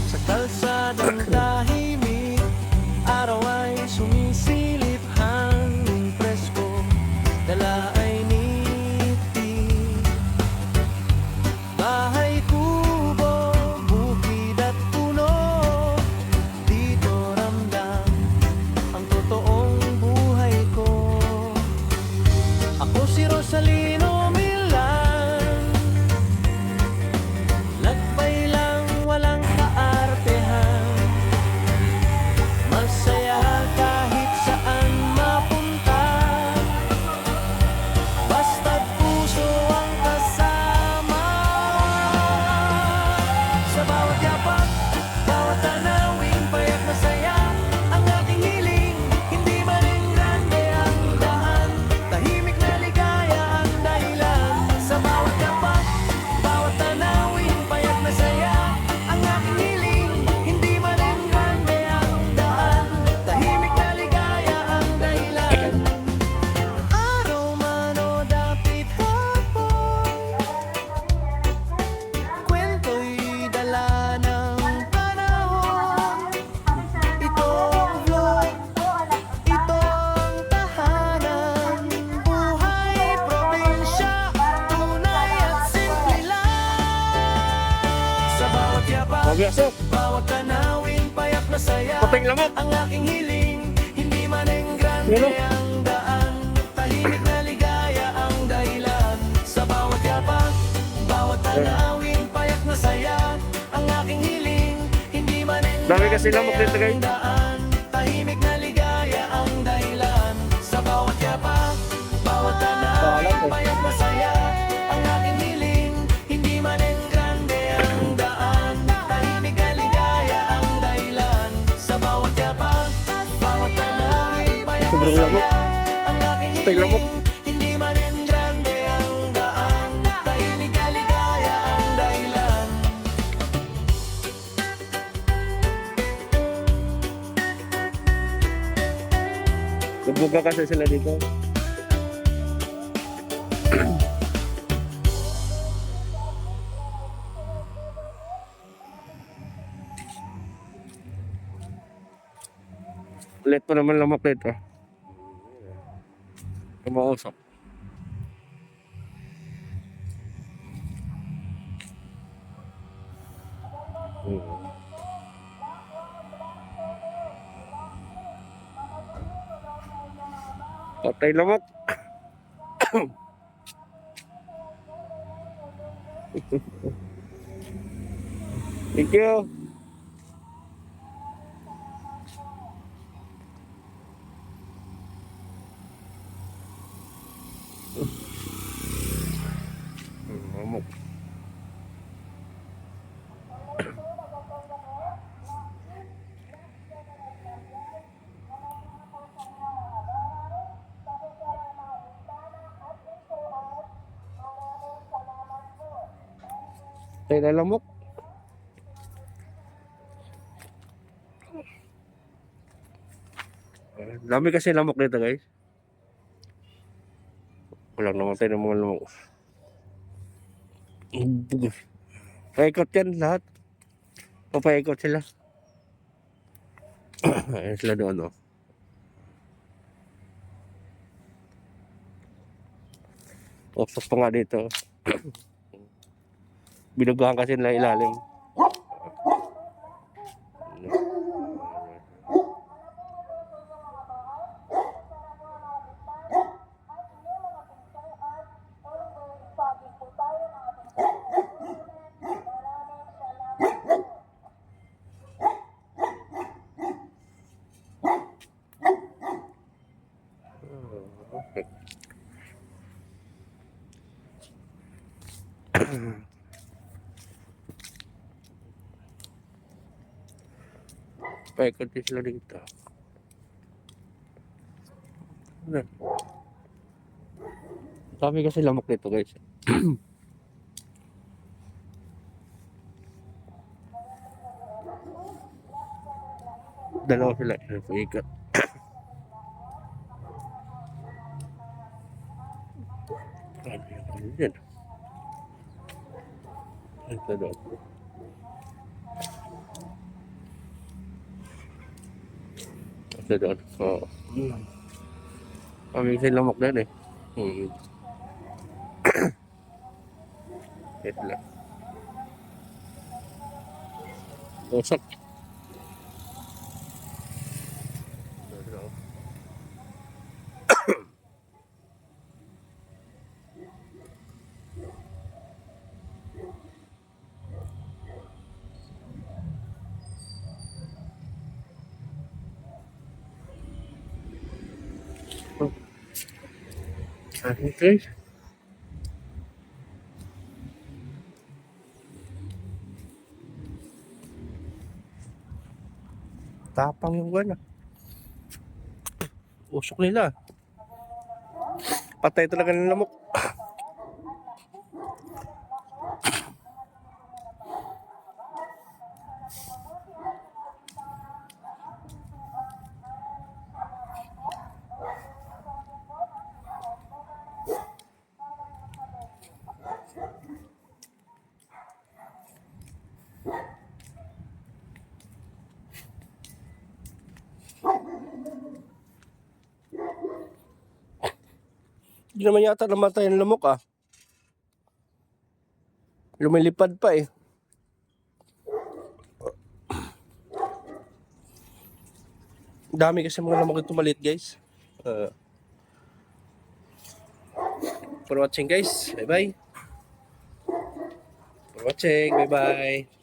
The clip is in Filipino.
Sa kalsadang tahimik, araw ay sumisilip, hangin presko, dala ay niti. Bahay kubo, bukid at puno, dito ramdam ang totoong buhay ko. Ako si Rosalino Milan, lagbay lang walang kaartehan, masaya kahit saan mapunta, basta't puso ang kasama. Sa bawat yapak, bawat tanawin, payak na saya ang aking hiling. Hindi man rin grande ang daan, tahimik na ligaya ang dahilan. Sa bawat yapak, bawat tanawin, payak na saya ang aking hiling. Hindi man rin grande ang daan, tahimik na ligaya ang dahilan. Araw man o dapit hapon, kwento'y dala ng panahon. Ito ang vlog, ito ang tahanan, buhay probinsya, tunay at simple lang. Sa bawat yapak, Mabiasok. bawat tanawin, payak na saya Puting lamok. ang aking hiling. Hindi man ang grande Ano? ang daan, tahimik na ligaya ang dahilan. Sa bawat yapak, bawat tanawin, payak na saya ang aking hiling. Hindi man ang Dami kasi lamok grande dito, guys. ang daan, tahimik na ligaya ang dahilan. Sa bawat yapak, bawat tanawin, payak na saya ang aking hiling. Hindi man ang grande ang daan, tahimik na ligaya ang dahilan. Sa bawat yapak, bawat tanawin, payak na Sobrang lamok. saya ang aking Puting lamok. hiling. Hindi man ang grande ang daan, tahimik na ligaya ang dahilan. Nagbuga kasi sila dito. Ulit pa naman lamok dito. Kumausap. Patay lamok. Thank you. Lamok. Tayo na lamok. Dami kasi lamok dito, guys. Walang namatay ng mga lamok. Paikot yan lahat. Papaikot sila. Ayan sila doon, oh. Opsos pa nga dito. Binugahan kasi nila ilalim. Paikot din sila dito. Ano? Dami kasi lamok nito guys. Dalawa sila. Ikat. Ano yan? Ito doon. Ito doon. Oo. Kami kasi lamok na eh. Ito lang. Usok. Okay. Tapang yung gana. Usok nila. Patay talaga ng lamok. Hindi naman yata namatay ang lamok ah. Lumilipad pa eh. Dami kasi mga lamok ito maliit guys. For watching guys. Bye bye. For watching. Bye bye.